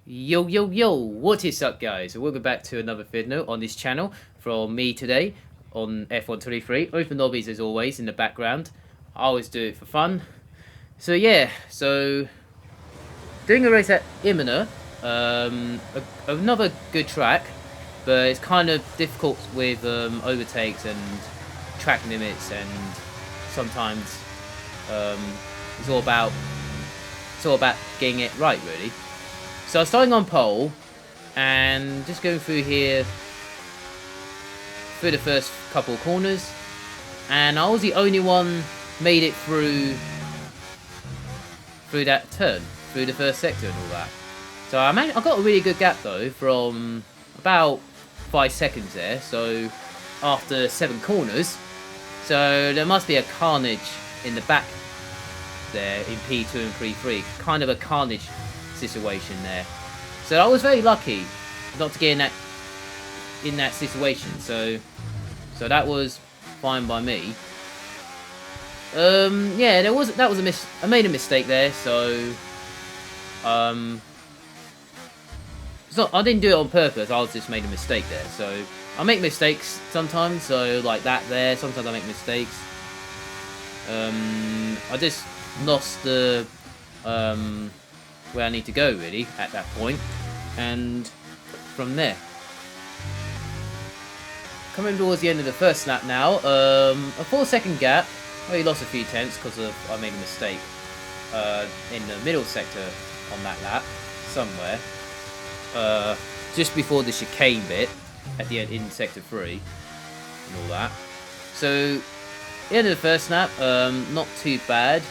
Yo, yo, yo, what is up, guys? Welcome back to another video on this channel from me today on F123. Open lobbies as always in the background. I always do it for fun. So, yeah, doing a race at Imola, another good track, but it's kind of difficult with overtakes and track limits, and sometimes um, it's all about getting it right, really. So I was starting on pole and just going through here through the first couple of corners, and I was the only one made it through that turn, through the first sector and all that. So I got a really good gap though, from about 5 seconds there, so after 7 corners. So there must be a carnage in the back there in P2 and P3, kind of a carnage situation there. So I was very lucky not to get in that situation. So that was fine by me. Yeah, that was I made a mistake there. So I didn't do it on purpose. I just made a mistake there. So I make mistakes sometimes. So like that there. Sometimes I make mistakes. I just lost the where I need to go really at that point, and from there, coming towards the end of the first lap now, a 4-second gap. Well, he lost a few tenths because I made a mistake in the middle sector on that lap somewhere, just before the chicane bit at the end in sector 3 and all that. So the end of the first lap, not too bad.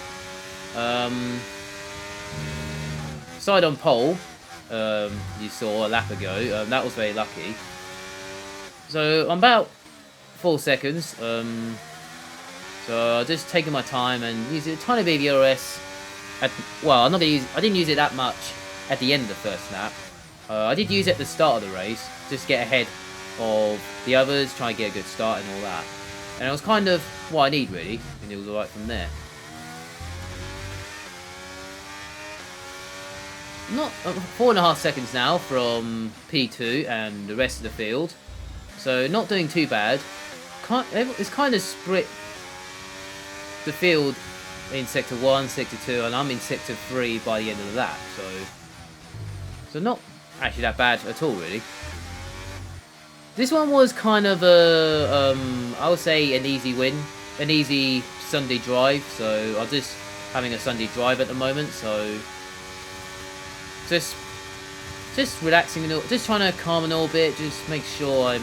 Side on pole, you saw a lap ago. That was very lucky. So I'm about 4 seconds. So just taking my time and using a tiny bit of ERS. Well, I didn't use it that much at the end of the first lap. I did use it at the start of the race, just get ahead of the others, try and get a good start and all that. And it was kind of what I need really, and it was alright from there. Not 4.5 seconds now from P2 and the rest of the field, so not doing too bad. It's kind of split the field in sector 1, sector 2, and I'm in sector 3 by the end of the lap, so not actually that bad at all really. This one was kind of a I would say an easy win, an easy Sunday drive. So I'm just having a Sunday drive at the moment, so just relaxing a little, just trying to calm a little bit, just make sure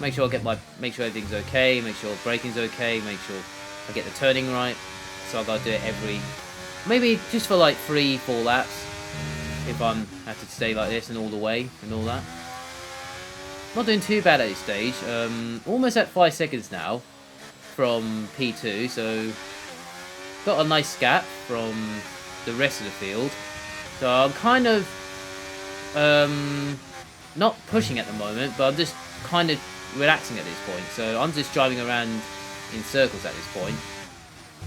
make sure everything's okay, make sure braking's okay, make sure I get the turning right. So I gotta do it maybe just for like 3-4 laps if I'm have to stay like this and all the way and all that. Not doing too bad at this stage. Almost at 5 seconds now from P2, so got a nice gap from the rest of the field. So I'm kind of not pushing at the moment, but I'm just kind of relaxing at this point. So I'm just driving around in circles at this point,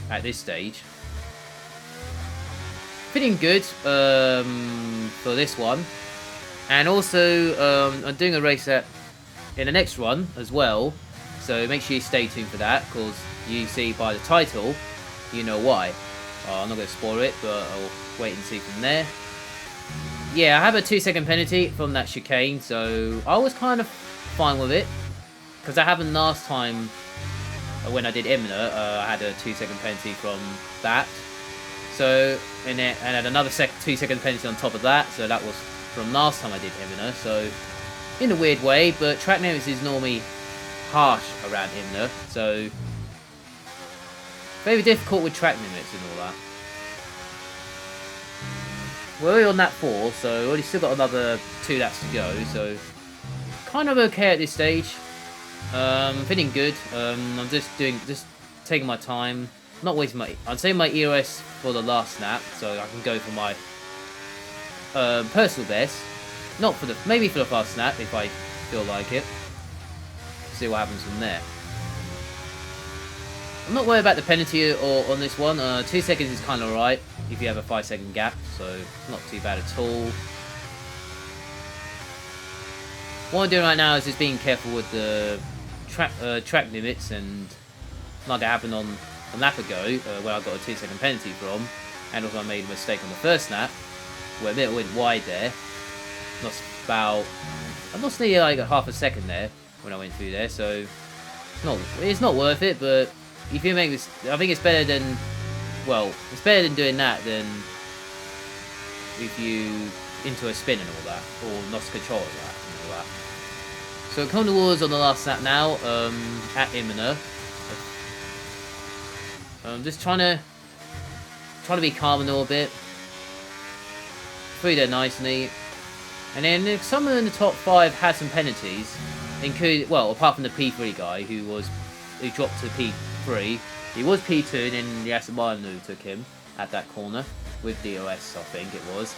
at this stage. Feeling good for this one. And also, I'm doing a race in the next run as well. So make sure you stay tuned for that, because you see by the title, you know why. I'm not going to spoil it, but I'll wait and see from there. Yeah, I have a 2-second penalty from that chicane, so I was kind of fine with it, because that happened last time when I did Imola. I had a 2-second penalty from that. So and had another 2-second penalty on top of that. So that was from last time I did Imola. So in a weird way, but track limits is normally harsh around Imola, so very difficult with track limits and all that. We're already on lap 4, so we've already still got another 2 laps to go, so kind of okay at this stage. Feeling good. I'm just taking my time, not wasting I'd say my EOS for the last lap, so I can go for my personal best. Not for maybe for the fast lap if I feel like it. See what happens from there. I'm not worried about the penalty or on this one. 2 seconds is kind of alright if you have a 5-second gap, so not too bad at all. What I'm doing right now is just being careful with the track limits, and like it happened on a lap ago where I got a 2-second penalty from, and also I made a mistake on the first lap where a bit went wide there. I lost nearly like a half a second there when I went through there, so it's not worth it. But if you make this, I think it's better than, well, it's better than doing that than if you into a spin and all that, or lost control of that and all that. So come towards on the last lap now, at Imola. I'm just trying to be calm a little bit. Through there nicely. And then someone in the top 5 had some penalties, including, well, apart from the P3 guy who dropped to P3. He was P2 and then the Aston Martin took him at that corner with DOS, I think it was.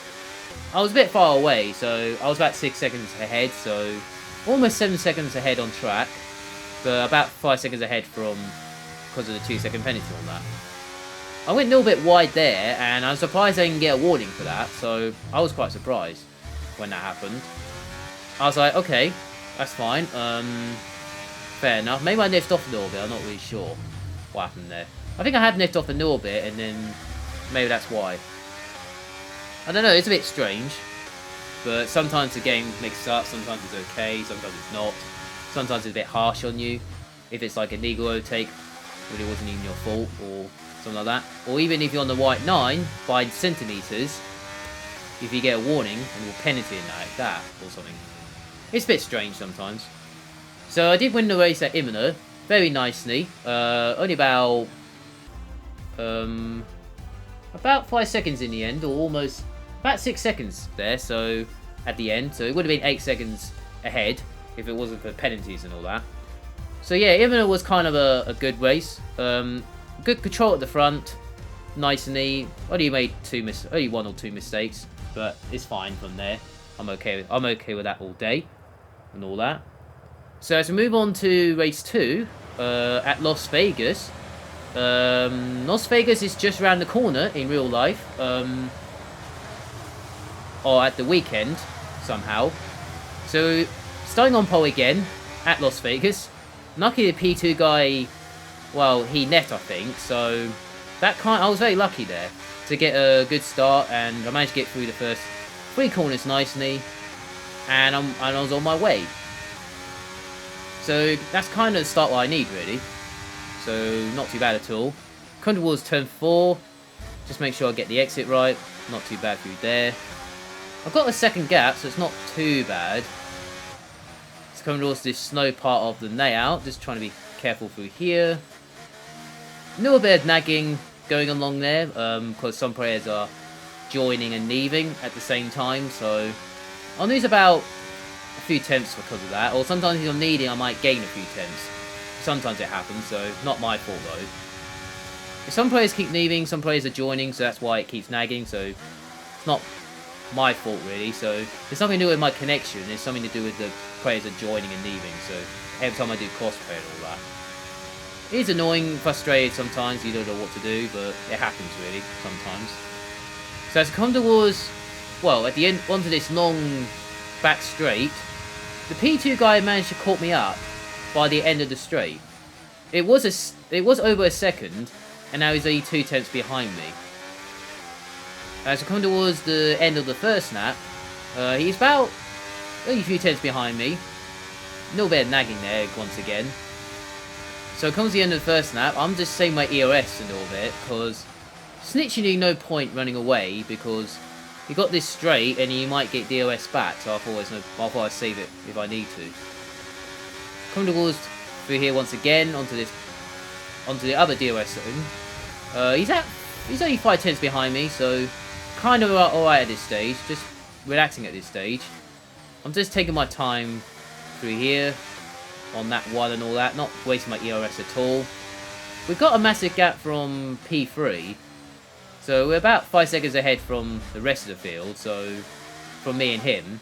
I was a bit far away, so I was about 6 seconds ahead, so almost 7 seconds ahead on track, but about 5 seconds ahead because of the 2-second penalty on that. I went a little bit wide there, and I'm surprised I didn't get a warning for that, so I was quite surprised when that happened. I was like, okay, that's fine, fair enough. Maybe I nipped off a little bit, I'm not really sure what happened there. I think I had nipped off a little bit, and then maybe that's why. I don't know, it's a bit strange, but sometimes the game mixes up, sometimes it's okay, sometimes it's not. Sometimes it's a bit harsh on you, if it's like a legal overtake, when it wasn't even your fault, or something like that. Or even if you're on the white 9, by centimetres, if you get a warning, and will penalty in like that, or something. It's a bit strange sometimes. So I did win the race at Imola, very nicely. Only about 5 seconds in the end, or almost about 6 seconds there, so at the end. So it would have been 8 seconds ahead if it wasn't for penalties and all that. So yeah, Imola was kind of a good race. Good control at the front, nice and neat. Only made only 1 or 2 mistakes, but it's fine from there. I'm okay with that all day and all that. So as we move on to race 2 at Las Vegas. Las Vegas is just around the corner in real life, or at the weekend somehow. So starting on pole again at Las Vegas. Lucky the P2 guy, well, he net I think, so I was very lucky there to get a good start, and I managed to get through the first 3 corners nicely, and I was on my way. So that's kind of the start what I need really. So not too bad at all. Come towards turn 4, just make sure I get the exit right. Not too bad through there. I've got a second gap, so it's not too bad. It's coming towards this snow part of the layout. Just trying to be careful through here. A little bit of nagging going along there, because some players are joining and leaving at the same time. So I'll lose about a few tenths because of that. Or sometimes if I'm leading, I might gain a few tenths. Sometimes it happens, so not my fault though. If some players keep leaving, some players are joining, so that's why it keeps nagging, so it's not my fault really. So it's nothing to do with my connection, it's something to do with the players are joining and leaving, so every time I do crossplay and all that. It is annoying, frustrated sometimes, you don't know what to do, but it happens really, sometimes. So as I come towards, well, at the end, onto this long back straight, the P2 guy managed to caught me up by the end of the straight. It was over a second, and now he's only 2 tenths behind me. As I come towards the end of the first lap, he's about only a few tenths behind me. A little bit of nagging there once again. So it comes the end of the first lap, I'm just saving my EOS a little bit, because it's literally no point running away, because you got this straight and you might get DOS back, so I thought I'd save it if I need to. Come towards through here once again onto the other DOS zone. He's only 5 tenths behind me, so kind of alright at this stage. Just relaxing at this stage. I'm just taking my time through here on that one and all that, not wasting my ERS at all. We've got a massive gap from P3, so we're about 5 seconds ahead from the rest of the field. So from me and him,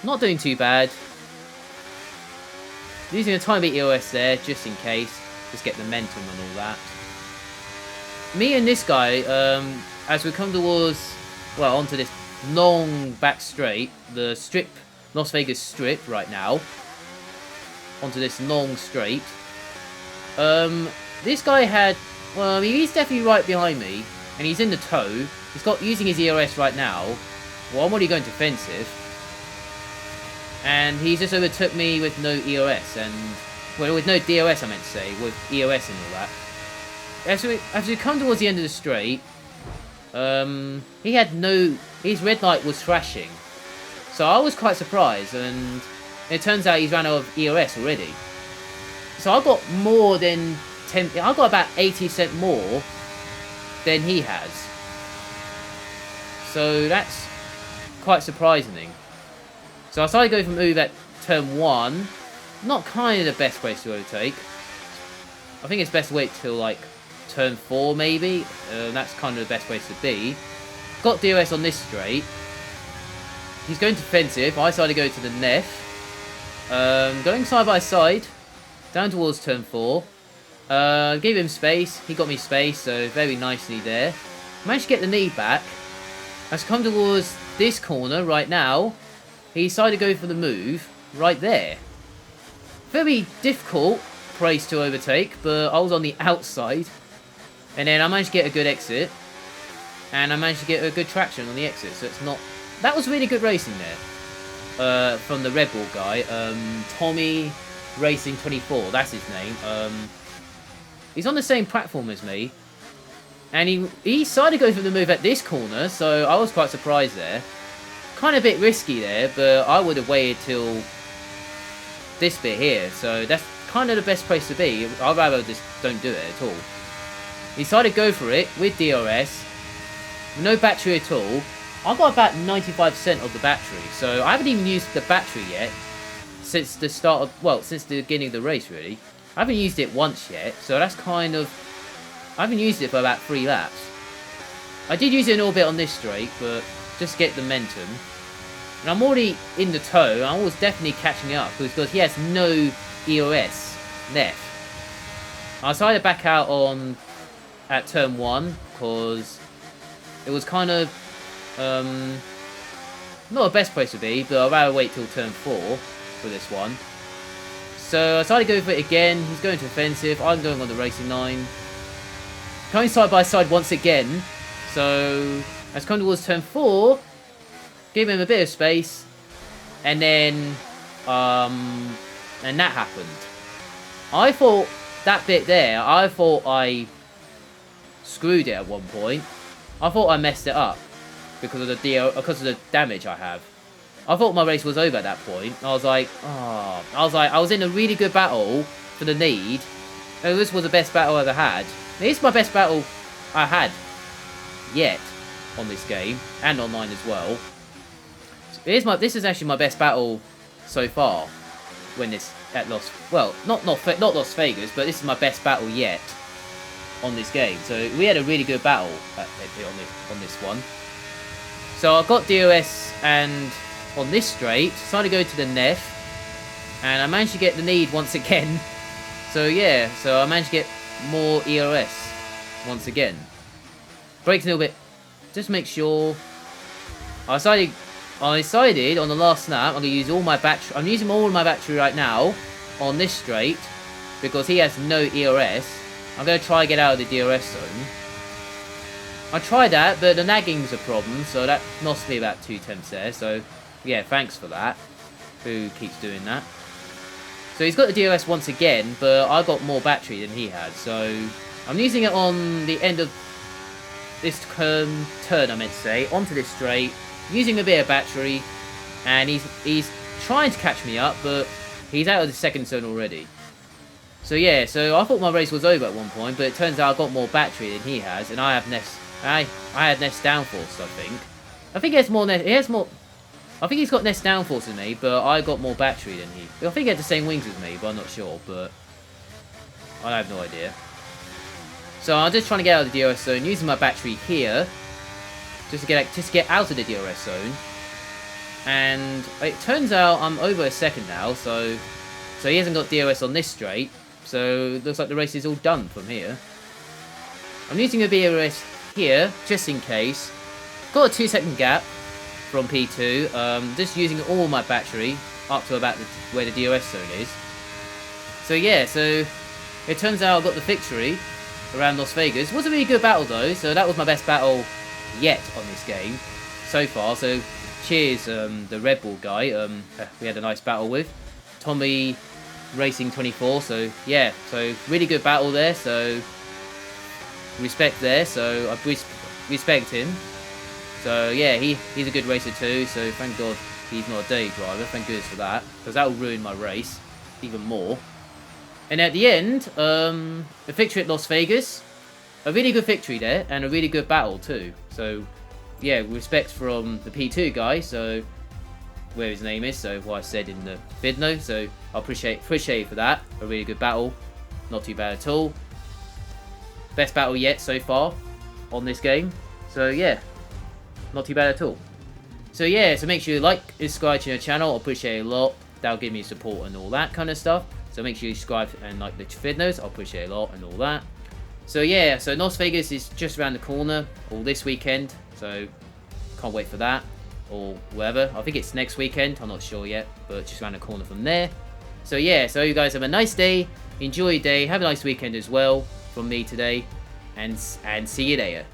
not doing too bad. Using a tiny bit EOS there, just in case. just get the momentum and all that. Me and this guy, as we come towards, well, onto this long back straight, the strip, Las Vegas strip right now, onto this long straight. This guy had, well, he's definitely right behind me, and he's in the toe. He's got using his ERS right now. Well, I'm already going defensive, and he just overtook me with no ERS and, well, with no DRS, I meant to say, with EOS and all that. As we come towards the end of the straight, he had no, his red light was flashing, so I was quite surprised, and it turns out he's ran out of EOS already. So I got more than 10, I got about 80% more than he has. So that's quite surprising. So I started going for a move at turn 1. Not kind of the best place to overtake. I think it's best to wait till like turn 4 maybe. That's kind of the best place to be. Got DOS on this straight. He's going defensive. I decided to go to the Neff. Going side by side. Down towards turn 4. Gave him space. He got me space, so very nicely there. Managed to get the knee back. As come towards this corner right now, he decided to go for the move right there. Very difficult place to overtake, but I was on the outside. And then I managed to get a good exit. And I managed to get a good traction on the exit, so it's not... That was really good racing there. From the Red Bull guy. Tommy Racing 24, that's his name. He's on the same platform as me. And he decided to go for the move at this corner, so I was quite surprised there. Kind of a bit risky there, but I would have waited till this bit here. So that's kind of the best place to be. I'd rather just don't do it at all. He decided to go for it with DRS. No battery at all. I got about 95% of the battery, so I haven't even used the battery yet since the start of, well, since the beginning of the race really. I haven't used it once yet, so that's kind of, I haven't used it for about 3 laps. I did use it a little bit on this straight, but just to get the momentum. And I'm already in the toe, I was definitely catching up, because he has no EOS left. I decided to back out on at turn 1, because it was kind of, not the best place to be, but I'd rather wait till turn 4 for this one. So I decided to go for it again. He's going to offensive. I'm going on the racing line. Coming side by side once again. So as come towards turn 4, give him a bit of space, and then and that happened. I thought that bit there, I thought I screwed it at one point. I thought I messed it up because of the damage I have. I thought my race was over at that point. I was like, oh. I was in a really good battle for the lead. And this was the best battle I ever had. This is my best battle I had yet on this game and online as well. This is actually my best battle so far. When this at Las, well, not Las Vegas, but this is my best battle yet on this game. So we had a really good battle on this one. So I got DOS and on this straight, decided to go to the Neff, and I managed to get the lead once again. So yeah, so I managed to get more ERS once again. Brakes a little bit, just make sure. I decided on the last lap, I'm going to use all my battery. I'm using all my battery right now on this straight because he has no ERS. I'm going to try and get out of the DRS zone. I tried that, but the nagging's a problem, so that lost me about 2 tenths there. So yeah, thanks for that. Who keeps doing that? So he's got the DRS once again, but I got more battery than he had. So I'm using it on the end of this turn, I meant to say, onto this straight, using a bit of battery, and he's trying to catch me up, but he's out of the second zone already. So yeah, so I thought my race was over at one point, but it turns out I got more battery than he has, and I have I had less downforce, I think. I think I think he's got less downforce than me, but I got more battery than he. I think he had the same wings as me, but I'm not sure, but I have no idea. So I'm just trying to get out of the DRS zone, using my battery here, just to get out of the DRS zone. And it turns out I'm over a second now, so he hasn't got DRS on this straight. So looks like the race is all done from here. I'm using a BOS here just in case. Got a 2-second gap from P2. Just using all my battery up to about where the DOS zone is. So yeah, so it turns out I got the victory around Las Vegas. It was a really good battle though, so that was my best battle yet on this game so far. So cheers, the Red Bull guy. We had a nice battle with Tommy Racing 24. So yeah, so really good battle there. So respect there. So I respect him. So yeah, he's a good racer too. So thank God he's not a day driver. Thank goodness for that, because that will ruin my race even more. And at the end, a victory at Las Vegas. A really good victory there, and a really good battle too. So, yeah, respect from the P2 guy, so, where his name is, so what I said in the vid note. So, I appreciate it for that. A really good battle. Not too bad at all. Best battle yet so far on this game. So, yeah, not too bad at all. So, yeah, so make sure you like and subscribe to the channel. I appreciate it a lot. That'll give me support and all that kind of stuff. So make sure you subscribe and like the vid notes. I'll appreciate it a lot and all that. So yeah, so Las Vegas is just around the corner, or this weekend. So can't wait for that, or whatever. I think it's next weekend. I'm not sure yet, but just around the corner from there. So yeah, so you guys have a nice day. Enjoy your day. Have a nice weekend as well from me today, and see you later.